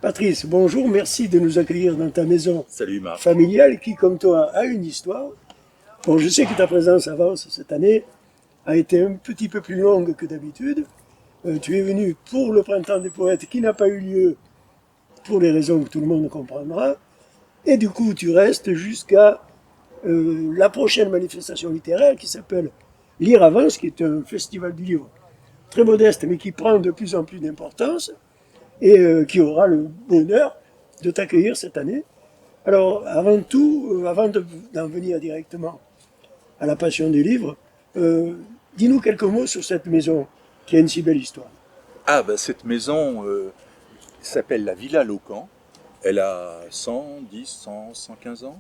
Patrice, bonjour, merci de nous accueillir dans ta maison Salut Marc. familiale qui, comme toi, a une histoire. Bon, je sais que ta présence à Vence cette année a été un petit peu plus longue que d'habitude. Tu es venu pour le Printemps des Poètes qui n'a pas eu lieu pour les raisons que tout le monde comprendra. Et du coup, tu restes jusqu'à la prochaine manifestation littéraire qui s'appelle Lire à Vence, qui est un festival du livre très modeste mais qui prend de plus en plus d'importance et qui aura le bonheur de t'accueillir cette année. Alors, avant tout, avant d'en venir directement à la passion des livres, dis-nous quelques mots sur cette maison qui a une si belle histoire. Ah, bah, cette maison s'appelle la Villa Locan. Elle a 110, 100, 115 ans.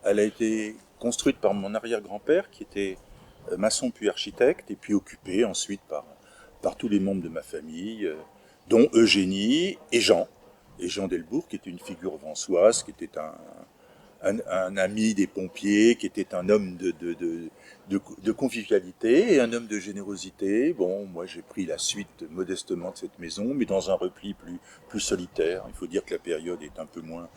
Elle a été construite par mon arrière-grand-père qui était maçon puis architecte et puis occupée ensuite par tous les membres de ma famille, dont Eugénie et Jean. Et Jean Delbourg, qui était une figure vansoise, qui était un ami des pompiers, qui était un homme de convivialité et un homme de générosité. Bon, moi j'ai pris la suite modestement de cette maison, mais dans un repli plus solitaire. Il faut dire que la période est un peu moins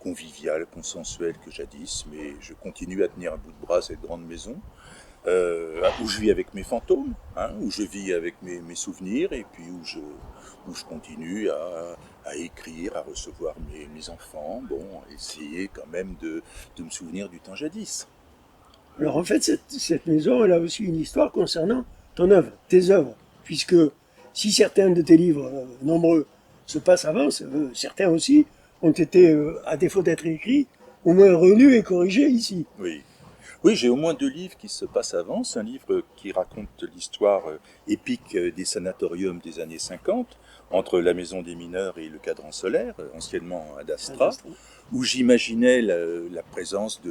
conviviale, consensuelle que jadis, mais je continue à tenir un bout de bras cette grande maison. Où je vis avec mes fantômes, hein, où je vis avec mes souvenirs, et puis où je continue à écrire, à recevoir mes enfants, bon, essayer quand même de me souvenir du temps jadis. Alors en fait, cette maison, elle a aussi une histoire concernant ton œuvre, tes œuvres, puisque si certains de tes livres, nombreux, se passent à Vence, certains aussi ont été, à défaut d'être écrits, au moins relus et corrigés ici. Oui. Oui, j'ai au moins 2 livres qui se passent à Vence. Un livre qui raconte l'histoire épique des sanatoriums des années 50, entre la Maison des Mineurs et le Cadran Solaire, anciennement Ad Astra, où j'imaginais la présence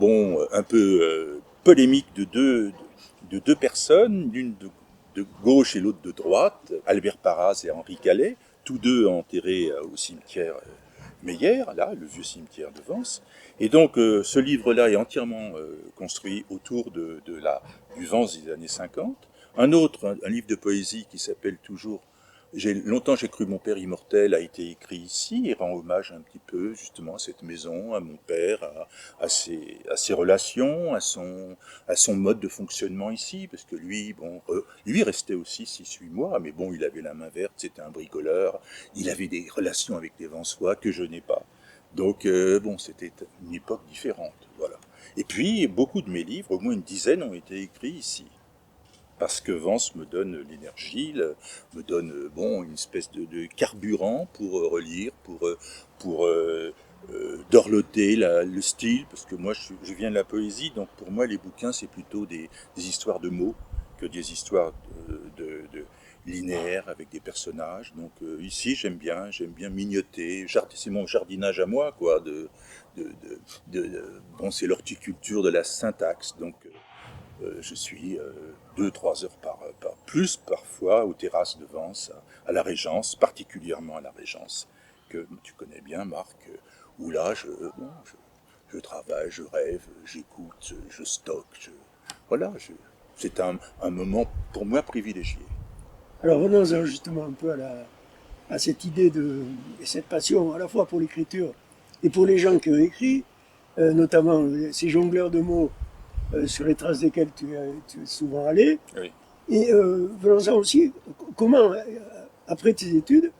un peu polémique de deux personnes, l'une de gauche et l'autre de droite, Albert Parras et Henri Calais, tous deux enterrés au cimetière Meyer, là, le vieux cimetière de Vence. Et donc, ce livre-là est entièrement construit autour du Vence des années 50. Un autre, un livre de poésie qui s'appelle toujours Longtemps j'ai cru mon père immortel, a été écrit ici et rend hommage un petit peu justement à cette maison, à mon père, à ses relations, à son mode de fonctionnement ici, parce que lui, lui restait aussi 6-8 mois, mais bon, il avait la main verte, c'était un bricoleur, il avait des relations avec des Vensois que je n'ai pas. Donc c'était une époque différente, voilà. Et puis, beaucoup de mes livres, au moins une dizaine, ont été écrits ici. Parce que Vence me donne l'énergie, me donne une espèce de carburant pour relire, pour dorloter le style, parce que moi je viens de la poésie, donc pour moi les bouquins c'est plutôt des histoires de mots que des histoires de linéaires avec des personnages. Donc ici j'aime bien mignoter, c'est mon jardinage à moi, quoi. C'est l'horticulture de la syntaxe, donc. Je suis 2-3 heures par plus parfois aux terrasses de Vence, à la Régence, particulièrement à la Régence, que tu connais bien, Marc, où là je travaille, je rêve, j'écoute, je stocke. Voilà, c'est un moment pour moi privilégié. Alors venons-en justement un peu à cette idée et cette passion à la fois pour l'écriture et pour les gens qui ont écrit, notamment ces jongleurs de mots sur les traces desquelles tu es souvent allé. Oui. Et venons-en aussi, comment, après tes études,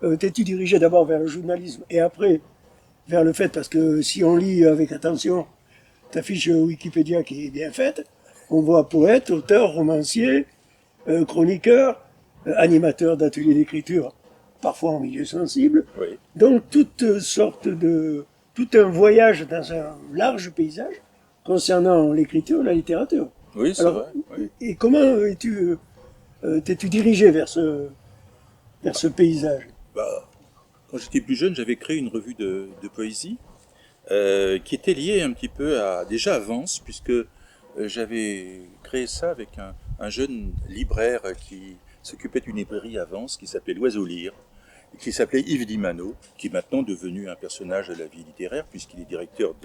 t'es-tu dirigé d'abord vers le journalisme et après vers le fait, parce que si on lit avec attention ta fiche Wikipédia qui est bien faite, on voit poète, auteur, romancier, chroniqueur, animateur d'ateliers d'écriture, parfois en milieu sensible. Oui. Donc tout un voyage dans un large paysage concernant l'écriture et la littérature. Oui, c'est Alors, vrai. Oui. et comment t'es-tu dirigé vers ce paysage? Quand j'étais plus jeune, j'avais créé une revue de poésie qui était liée un petit peu déjà à Vence, puisque j'avais créé ça avec un jeune libraire qui s'occupait d'une librairie à Vence qui s'appelait l'Oiseau Lire. qui s'appelait Yves Dimano, qui est maintenant devenu un personnage de la vie littéraire, puisqu'il est directeur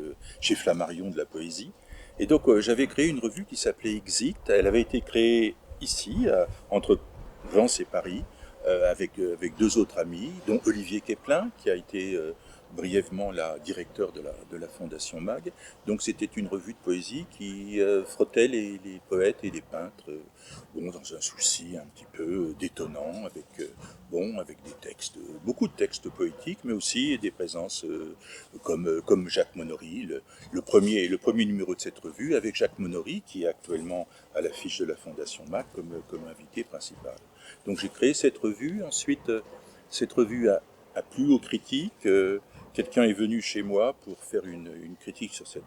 chez Flammarion de la poésie. Et donc j'avais créé une revue qui s'appelait Exit. Elle avait été créée ici, entre Vence et Paris, avec deux autres amis, dont Olivier Keplin, qui a été brièvement directeur de la Fondation MAG. Donc c'était une revue de poésie qui frottait les poètes et les peintres, dans un souci un petit peu détonnant, avec des textes, beaucoup de textes poétiques, mais aussi des présences comme Jacques Monory, le premier numéro de cette revue, avec Jacques Monory, qui est actuellement à l'affiche de la Fondation MAG comme invité principal. Donc j'ai créé cette revue. Ensuite, cette revue a plu aux critiques. Quelqu'un est venu chez moi pour faire une critique sur cette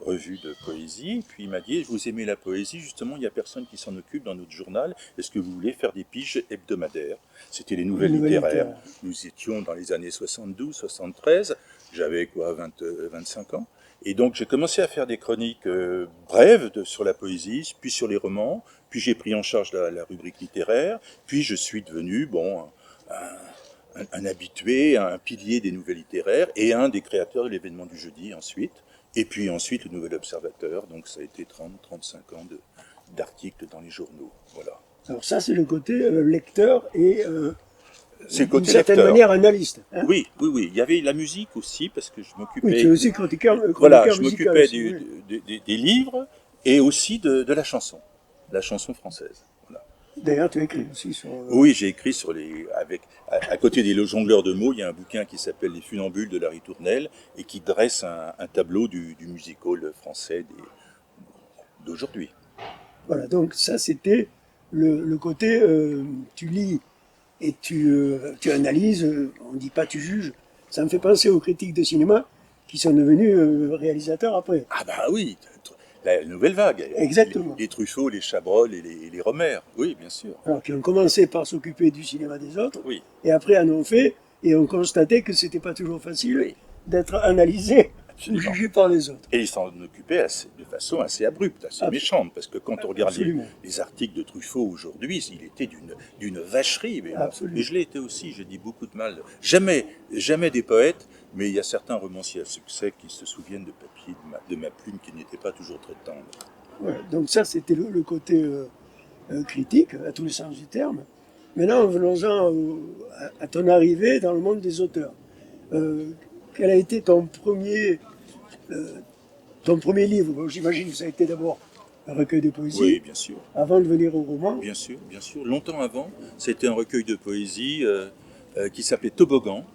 revue de poésie. Puis il m'a dit, vous aimez la poésie, justement, il n'y a personne qui s'en occupe dans notre journal. Est-ce que vous voulez faire des piges hebdomadaires? C'était les nouvelles littéraires. Nous étions dans les années 72, 73. J'avais 25 ans. Et donc j'ai commencé à faire des chroniques brèves sur la poésie, puis sur les romans, puis j'ai pris en charge la rubrique littéraire, puis je suis devenu un habitué, un pilier des nouvelles littéraires et un des créateurs de l'événement du jeudi ensuite. Et puis ensuite le Nouvel Observateur, donc ça a été 30-35 ans d'articles dans les journaux. Voilà. Alors ça c'est le côté lecteur et d'une certaine lecteur. manière analyste. Hein. Oui. Il y avait la musique aussi, parce que je m'occupais... Oui, tu es aussi chroniqueur je m'occupais des livres et aussi de la chanson française. Voilà. D'ailleurs, tu as écrit aussi sur... Oui, j'ai écrit sur à côté des jongleurs de mots, il y a un bouquin qui s'appelle Les Funambules de Larry Tournelle et qui dresse un tableau du musical français d'aujourd'hui. Voilà, donc ça c'était le côté, tu lis et tu analyses, on ne dit pas tu juges. Ça me fait penser aux critiques de cinéma qui sont devenus réalisateurs après. Ah bah oui, la nouvelle vague. Exactement. Les Truffaut, les Chabrol et les Romer, oui, bien sûr. Alors qui ont commencé par s'occuper du cinéma des autres, oui. Et après en ont fait, et ont constaté que c'était pas toujours facile d'être analysé ou jugé par les autres. Et ils s'en occupaient de façon assez abrupte, assez méchante, parce que quand on regarde les articles de Truffaut aujourd'hui, il était d'une vacherie. Mais je l'ai été aussi, j'ai dit beaucoup de mal. Jamais des poètes, mais il y a certains romanciers à succès qui se souviennent de papier, de ma plume, qui n'était pas toujours très tendre. Ouais, donc ça, c'était le côté critique, à tous les sens du terme. Maintenant, venons-en à ton arrivée dans le monde des auteurs. Quel a été ton premier livre? Bon, j'imagine que ça a été d'abord un recueil de poésie. Oui, bien sûr. Avant de venir au roman. Bien sûr. Longtemps avant, c'était un recueil de poésie qui s'appelait Toboggan,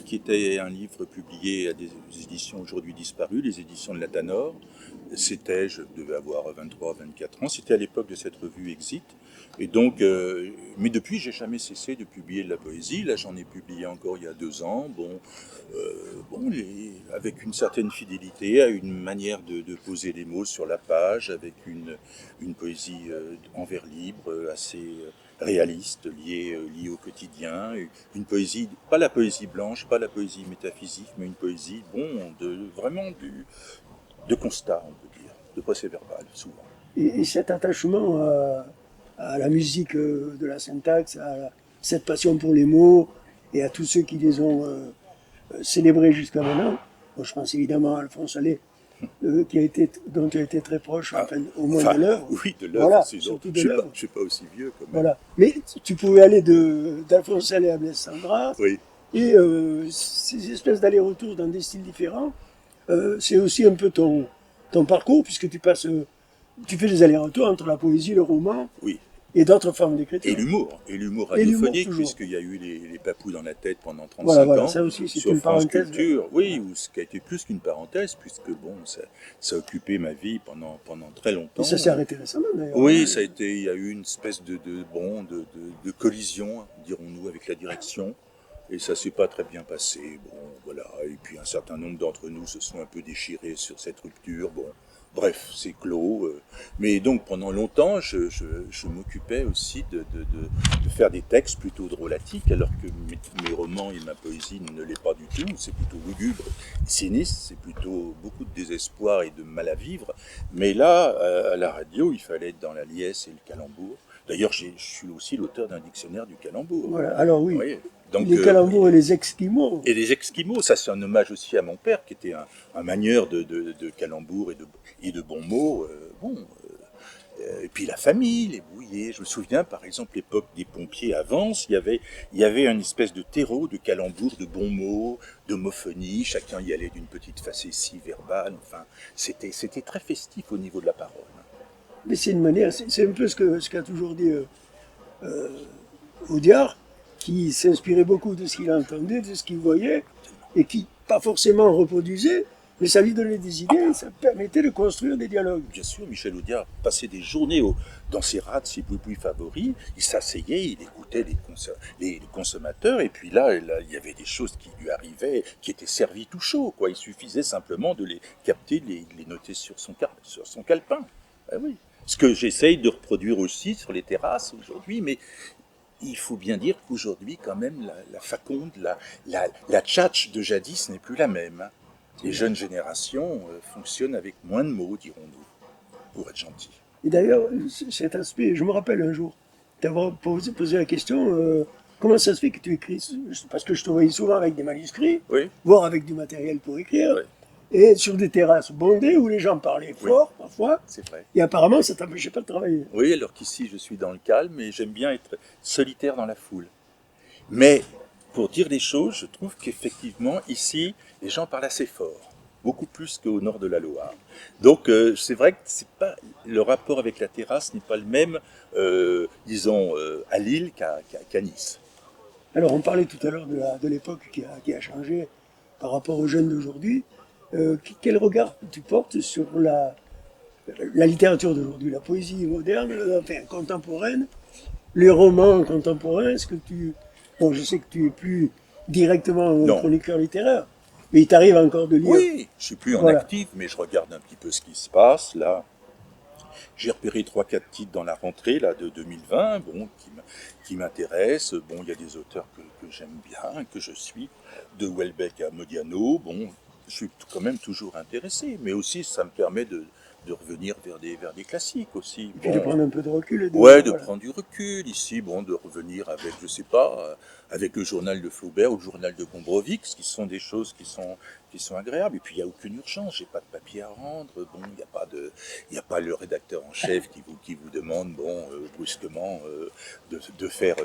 qui était un livre publié à des éditions aujourd'hui disparues, les éditions de la Tanor. Je devais avoir 23-24 ans, c'était à l'époque de cette revue Exit. Et donc, mais depuis, j'ai jamais cessé de publier de la poésie. Là, j'en ai publié encore il y a 2 ans. Avec une certaine fidélité à une manière de poser les mots sur la page, avec une poésie en vers libre, assez réaliste, liée au quotidien. Une poésie, pas la poésie blanche, pas la poésie métaphysique, mais une poésie, vraiment de constat, on peut dire, de procès-verbal, souvent. Et cet attachement à la musique de la syntaxe, cette passion pour les mots et à tous ceux qui les ont célébrés jusqu'à maintenant. Bon, je pense évidemment à Alphonse Allais, dont tu as été très proche, au moins de l'œuvre. Oui, de l'œuvre, voilà, surtout de l'œuvre. Je ne suis pas aussi vieux quand même. Voilà. Mais tu pouvais aller d'Alphonse Allais à Blaise Cendrars, et ces espèces d'allers-retours dans des styles différents, c'est aussi un peu ton parcours, puisque tu fais des allers-retours entre la poésie, le roman, et d'autres formes d'écriture. Et l'humour radiophonique, puisqu'il y a eu les papous dans la tête pendant 35 voilà, ans. Ça aussi, c'est sur une France parenthèse. Culture, ou ce qui a été plus qu'une parenthèse, puisque ça a occupé ma vie pendant très longtemps. Et ça s'est arrêté récemment, d'ailleurs. Oui, il y a eu une espèce de collision, dirons-nous, avec la direction. Et ça s'est pas très bien passé. Et puis un certain nombre d'entre nous se sont un peu déchirés sur cette rupture. Bref, c'est clos. Mais donc pendant longtemps, je m'occupais aussi de faire des textes plutôt drôlatiques, alors que mes romans et ma poésie ne l'est pas du tout. C'est plutôt lugubre, sinistre, c'est plutôt beaucoup de désespoir et de mal à vivre. Mais là, à la radio, il fallait être dans la liesse et le calembour. D'ailleurs, je suis aussi l'auteur d'un dictionnaire du calembour. Voilà, alors oui. Donc, les calembours et les esquimaux. et les Esquimaux, ça c'est un hommage aussi à mon père, qui était un manieur de calembours et de bons mots. Et puis la famille, les bouillés. Je me souviens, par exemple, l'époque des pompiers à Vence, il y avait une espèce de terreau de calembours, de bons mots, d'homophonie. Chacun y allait d'une petite facétie verbale. Enfin, c'était très festif au niveau de la parole. Mais c'est une manière, c'est un peu ce qu'a toujours dit Audiard, qui s'inspirait beaucoup de ce qu'il entendait, de ce qu'il voyait, et qui, pas forcément reproduisait, mais ça lui donnait des idées, ça permettait de construire des dialogues. Bien sûr, Michel Audiard passait des journées dans ses rades, ses boui favoris. Il s'asseyait, il écoutait les consommateurs, et puis là, il y avait des choses qui lui arrivaient, qui étaient servies tout chaud, quoi. Il suffisait simplement de les capter, de les noter sur son calepin. Ah oui. Ce que j'essaye de reproduire aussi sur les terrasses aujourd'hui, mais il faut bien dire qu'aujourd'hui, quand même, la faconde, la tchatche de jadis n'est plus la même, hein. Les jeunes générations fonctionnent avec moins de mots, dirons-nous, pour être gentil. Et d'ailleurs, cet aspect, je me rappelle un jour d'avoir posé la question, comment ça se fait que tu écris? Parce que je te voyais souvent avec des manuscrits, Oui, voire avec du matériel pour écrire, oui, et sur des terrasses bondées où les gens parlaient Oui. fort, parfois, c'est vrai. et apparemment ça t'empêchait pas de travailler. Oui, alors qu'ici, je suis dans le calme et j'aime bien être solitaire dans la foule. Mais pour dire les choses, je trouve qu'effectivement, ici, les gens parlent assez fort, beaucoup plus qu'au nord de la Loire. Donc, c'est vrai que c'est pas, le rapport avec la terrasse n'est pas le même, disons, à Lille qu'à Nice. Alors on parlait tout à l'heure de l'époque qui a changé par rapport aux jeunes d'aujourd'hui. Quel regard tu portes sur la littérature d'aujourd'hui, la poésie moderne, enfin contemporaine, les romans contemporains? Est-ce que bon, je sais que tu es plus directement un Non. chroniqueur littéraire, mais il t'arrive encore de lire. Oui, je suis plus en Voilà. actif, mais je regarde un petit peu ce qui se passe. Là, j'ai repéré 3-4 titres dans la rentrée là, de 2020, bon, qui m'intéressent. Bon, il y a des auteurs que j'aime bien, que je suis, de Houellebecq à Modiano. Bon, je suis quand même toujours intéressé, mais aussi ça me permet de revenir vers des classiques aussi. Et puis de prendre un peu de recul. Et Ouais, de voilà. prendre du recul ici, bon, de revenir avec, je sais pas, avec le journal de Flaubert ou le journal de Gombrowicz, qui sont des choses qui sont agréables. Et puis il n'y a aucune urgence, j'ai pas de papier à rendre. Bon, il y a pas le rédacteur en chef qui vous demande, bon, brusquement, de faire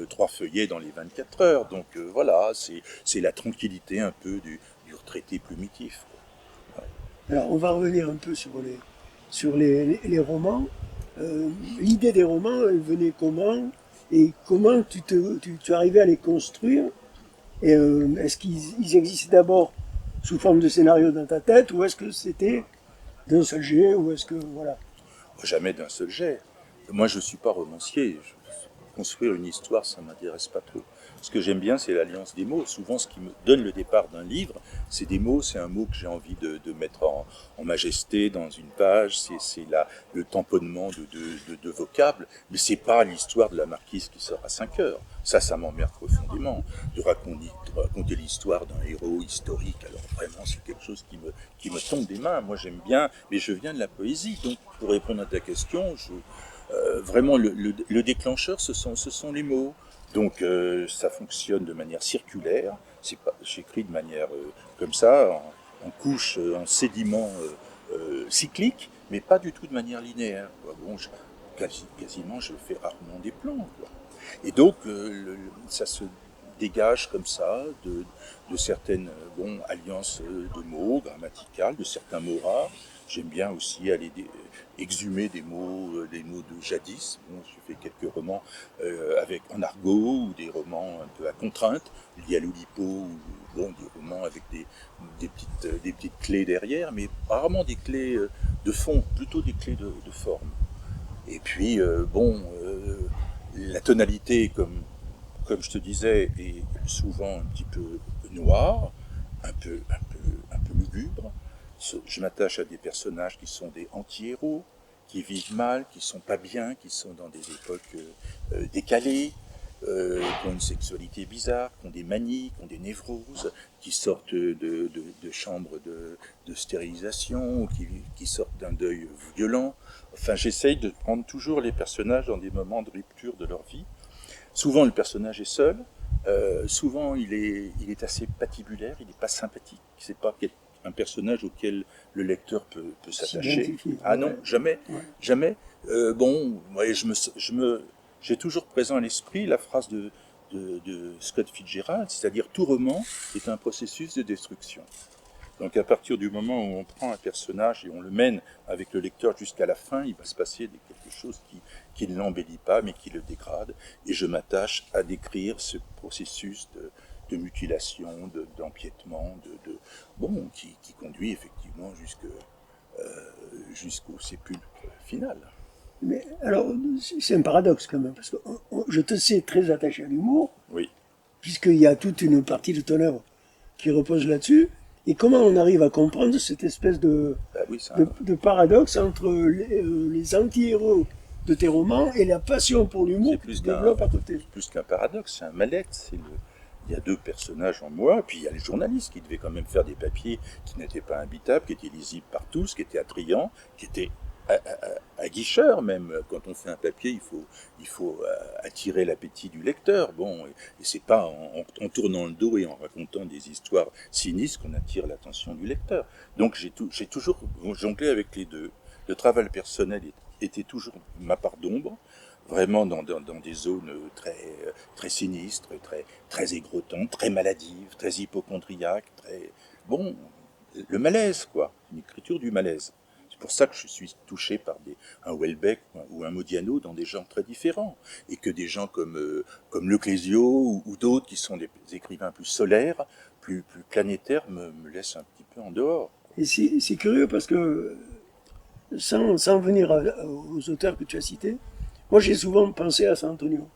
3 feuillets dans les 24 heures. Donc voilà, c'est la tranquillité un peu du retraité plumitif, quoi. Alors on va revenir un peu sur les romans. L'idée des romans, elle venait comment? Et comment tu arrivais à les construire? Et est-ce qu'ils existaient d'abord sous forme de scénario dans ta tête, ou est-ce que c'était d'un seul jet, ou est-ce que voilà. Jamais d'un seul jet. Moi, je suis pas romancier. Construire une histoire, ça m'intéresse pas trop. Ce que j'aime bien, c'est l'alliance des mots. Souvent, ce qui me donne le départ d'un livre, c'est des mots, c'est un mot que j'ai envie de mettre en majesté dans une page, c'est le tamponnement de vocables, mais c'est pas l'histoire de la marquise qui sort à 5 heures. Ça m'emmerde profondément. De raconter l'histoire d'un héros historique, alors vraiment, c'est quelque chose qui me tombe des mains. Moi, j'aime bien, mais je viens de la poésie. Donc, pour répondre à ta question, vraiment, le déclencheur, ce sont les mots. Donc, ça fonctionne de manière circulaire. J'écris de manière comme ça, en couche, en sédiment cyclique, mais pas du tout de manière linéaire, quoi. Bon, quasiment, je fais rarement des plans, quoi. Et donc, ça se dégage comme ça de certaines alliances de mots grammaticales, de certains mots rares. J'aime bien aussi aller exhumer des mots de jadis. Bon, j'ai fait quelques romans en argot ou des romans un peu à contrainte, liés à l'Oulipo, ou des romans avec des petites clés derrière, mais rarement des clés de fond, plutôt des clés de forme. Et puis, la tonalité, comme je te disais, est souvent un petit peu noire, un peu lugubre. Je m'attache à des personnages qui sont des anti-héros, qui vivent mal, qui sont pas bien, qui sont dans des époques décalées, qui ont une sexualité bizarre, qui ont des manies, qui ont des névroses, qui sortent de chambres de stérilisation, ou qui sortent d'un deuil violent. Enfin, j'essaye de prendre toujours les personnages dans des moments de rupture de leur vie. Souvent, le personnage est seul, Souvent, il est assez patibulaire, il n'est pas sympathique. C'est pas un personnage auquel le lecteur peut s'attacher. S'identifier, Ah non, ouais. jamais, Ouais. jamais. Bon, ouais, j'ai toujours présent à l'esprit la phrase de Scott Fitzgerald, c'est-à-dire tout roman est un processus de destruction. Donc à partir du moment où on prend un personnage et on le mène avec le lecteur jusqu'à la fin, il va se passer quelque chose qui ne l'embellit pas, mais qui le dégrade. Et je m'attache à décrire ce processus de mutilation, d'empiètement, bon, qui conduit effectivement jusqu'au sépulcre final. Mais alors, c'est un paradoxe quand même, parce que je te sais très attaché à l'humour, Oui, puisqu'il y a toute une partie de ton œuvre qui repose là-dessus. Et comment on arrive à comprendre cette espèce bah oui, c'est de paradoxe entre les anti-héros de tes romans et la passion pour l'humour que tu développes à côté? plus qu'un paradoxe, c'est un mal-être. Il y a deux personnages en moi, puis il y a les journalistes qui devaient quand même faire des papiers qui n'étaient pas imbitables, qui étaient lisibles par tous, qui étaient attrayants, qui étaient aguicheurs même. Quand on fait un papier, il faut attirer l'appétit du lecteur. Bon, et c'est pas en tournant le dos et en racontant des histoires sinistres qu'on attire l'attention du lecteur. Donc j'ai toujours jonglé avec les deux. Le travail personnel était toujours ma part d'ombre, vraiment dans des zones très sinistres, très aigretantes, très maladives, très hypochondriaques, bon, le malaise, quoi, une écriture du malaise. C'est pour ça que je suis touché par un Houellebecq ou un Modiano dans des genres très différents, et que des gens comme Le Clésio ou d'autres qui sont des écrivains plus solaires, plus planétaires, me laissent un petit peu en dehors. Et c'est curieux parce que, sans venir aux auteurs que tu as cités, moi j'ai souvent pensé à San Antonio,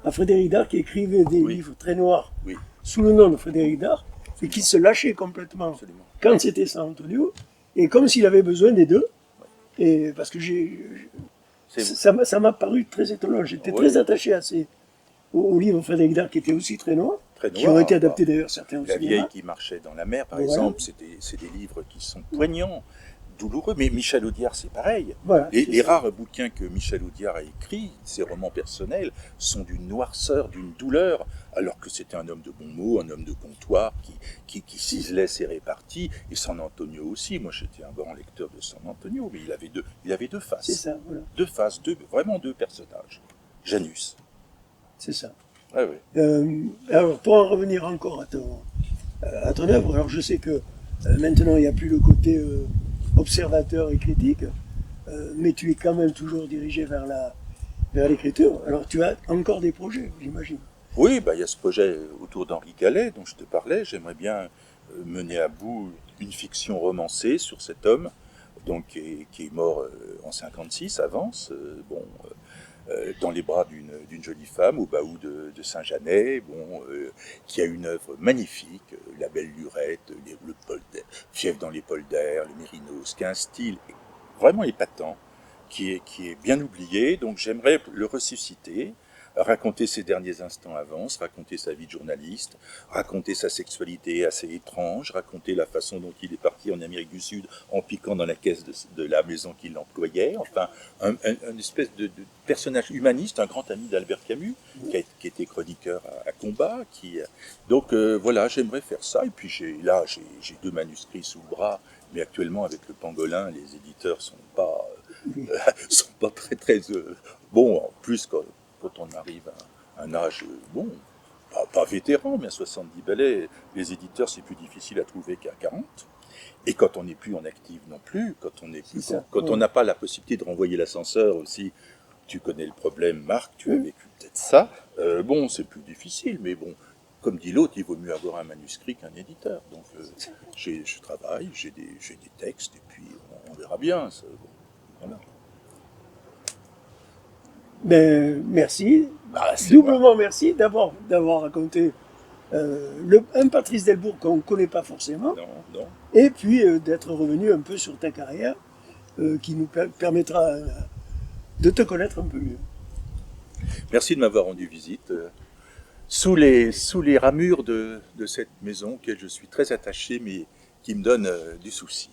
à Frédéric Dard qui écrivait des Oui. livres très noirs Oui, sous le nom de Frédéric Dard, et qui se lâchait complètement absolument. quand c'était San Antonio, et comme s'il avait besoin des deux. Et parce que C'est ça m'a paru très étonnant. J'étais Ouais. très attaché au livre de Frédéric Dard qui était aussi très noir, très qui ont été noir. adaptés d'ailleurs certains au La vieille cinéma. qui marchait dans la mer, par Voilà. exemple, c'est des livres qui sont poignants, douloureux. Mais Michel Audiard, c'est pareil. Voilà, Les c'est ça. rares bouquins que Michel Audiard a écrits, ses romans personnels, sont d'une noirceur, d'une douleur, alors que c'était un homme de bons mots, un homme de comptoir qui ciselait ses réparties. Et San Antonio aussi. Moi, j'étais un grand lecteur de San Antonio, mais il avait deux faces. C'est ça, voilà. Deux faces, vraiment deux personnages. Janus. C'est ça. Ouais, ouais. Alors, pour en revenir encore à ton œuvre, alors je sais que maintenant il n'y a plus le côté observateur et critique, mais tu es quand même toujours dirigé vers l'écriture. Alors tu as encore des projets, j'imagine. Oui, bah, il y a ce projet autour d'Henri Gallet dont je te parlais. J'aimerais bien mener à bout une fiction romancée sur cet homme, donc qui est mort en 56, avance, dans les bras d'une jolie femme au Baou de Saint-Janet, qui a une œuvre magnifique, La Belle Lurette, le Fièvre dans les polders, le Mérinos, qui a un style vraiment épatant, qui est bien oublié. Donc j'aimerais le ressusciter, raconter ses derniers instants avance, raconter sa vie de journaliste, raconter sa sexualité assez étrange, raconter la façon dont il est parti en Amérique du Sud en piquant dans la caisse de la maison qui l'employait. Enfin, un espèce de personnage humaniste, un grand ami d'Albert Camus, qui était chroniqueur à Combat. Donc voilà, j'aimerais faire ça. Et puis j'ai deux manuscrits sous le bras, mais actuellement avec le pangolin, les éditeurs sont pas très bon. En plus quand on arrive à un âge, pas vétéran, mais à 70 balais, les éditeurs, c'est plus difficile à trouver qu'à 40. Et quand on n'est plus en active non plus, quand on n'a pas la possibilité de renvoyer l'ascenseur aussi, tu connais le problème, Marc, tu as vécu peut-être ça, c'est plus difficile, mais bon, comme dit l'autre, il vaut mieux avoir un manuscrit qu'un éditeur. Donc je travaille, j'ai des textes, et puis on verra bien. Voilà. Ben, merci, C'est doublement merci d'avoir raconté un Patrice Delbourg qu'on ne connaît pas forcément, Non. et puis d'être revenu un peu sur ta carrière, qui nous permettra de te connaître un peu mieux. Merci de m'avoir rendu visite sous les ramures de cette maison auquel je suis très attaché, mais qui me donne du souci.